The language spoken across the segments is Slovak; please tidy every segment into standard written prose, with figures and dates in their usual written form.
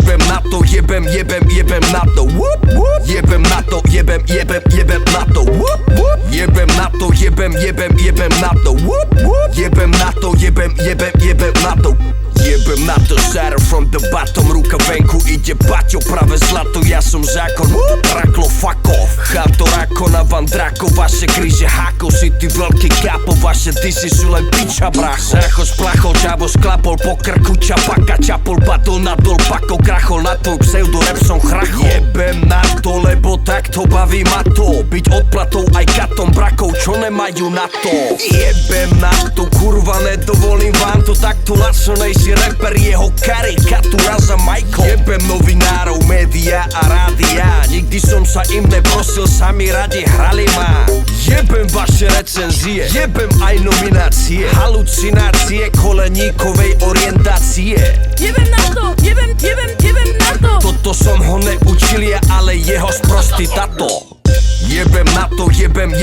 Jebem na to, jebem na to. Jebem na to, jebem na to. Jebem na to, jebem na to. Jebem na to, jebem na to. Jebem na to, shatter from the bottom. Ruka venku, ide baťo, pravé zlato, ja som zákon. Raklo, fuck off. Cháto rakona, van drako, vaše kríže háko. Si ty veľký kápo, vaše disy sú len piča, bracho. Zácho splachol, čavo sklapol, po krku čapaka, čapol, batol nadol, pako, krachol na tvoj pseudo, rap som chrachol. Jebem na to, lebo takto baví ma to. Byť odplatou aj katom brakov, čo nemajú na to. Jebem na to, kurva, nedovolím vám to, takto lačnejší rapper, jeho karikatúra za Michael. Jebem novinárov, média a rádia, nikdy som sa im neprosil, sami radi hrali ma. Jebem vaše recenzie, jebem aj nominácie, halucinácie koleníkovej orientácie. Jebem na to, jebem na to. Toto som ho neučil ja, ale jeho sprostý tato. Jebem na to, jebem na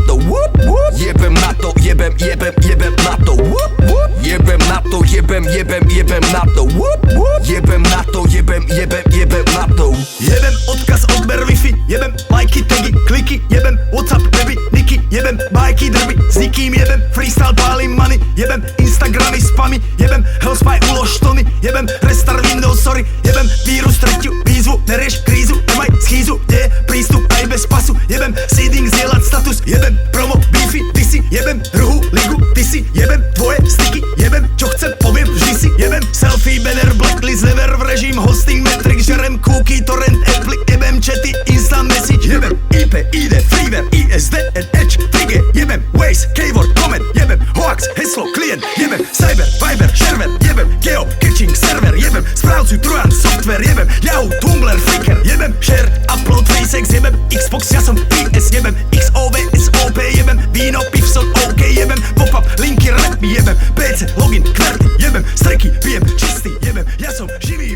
to. Jebem na to, jebem na to. Jebem na to, jebem na to. Jebem na to, jebem na to. Jebem odkaz, odber wifi, jebem lajky, tagy, kliky, jebem whatsapp, weby, niky, jebem bajky, drby, s nikým jebem freestyle, pálim money, jebem instagramy, spamy, jebem hellspy, ulož tony, jebem restart Windows, sorry, jebem vírus, tretiu výzvu, nerieš krízu, nemaj schýzu, kde je prístup aj bez pasu, jebem seeding, zdieľať status, jebem promo, beefy, ty si, jebem druhú ligu, ty si, jebem tvoje sticky, jebem čo chcem, poviem vždy si, jebem selfie, banner, blacklist, never v režim, hosting, metric, žerem cookie, torrent, apply, jebem chaty, instant message, jebem IP, ID, freeware, ISD, Edge, trigger, jebem Waze, keyword, comment, jebem hoax, heslo, klient, jebem cyber, viber, server, jebem geo, catching, server, jebem správcu, trojan, software, jebem Yahoo, Tumblr, Flickr, jebem share, upload, facex, jebem Xbox, ja som PS, jebem XOV, SOP, jebem víno, pivson, OK, jebem pop-up, linky, rap, jebem PC, login, kverty, jebem streky, pijem čistý, jebem ja som živý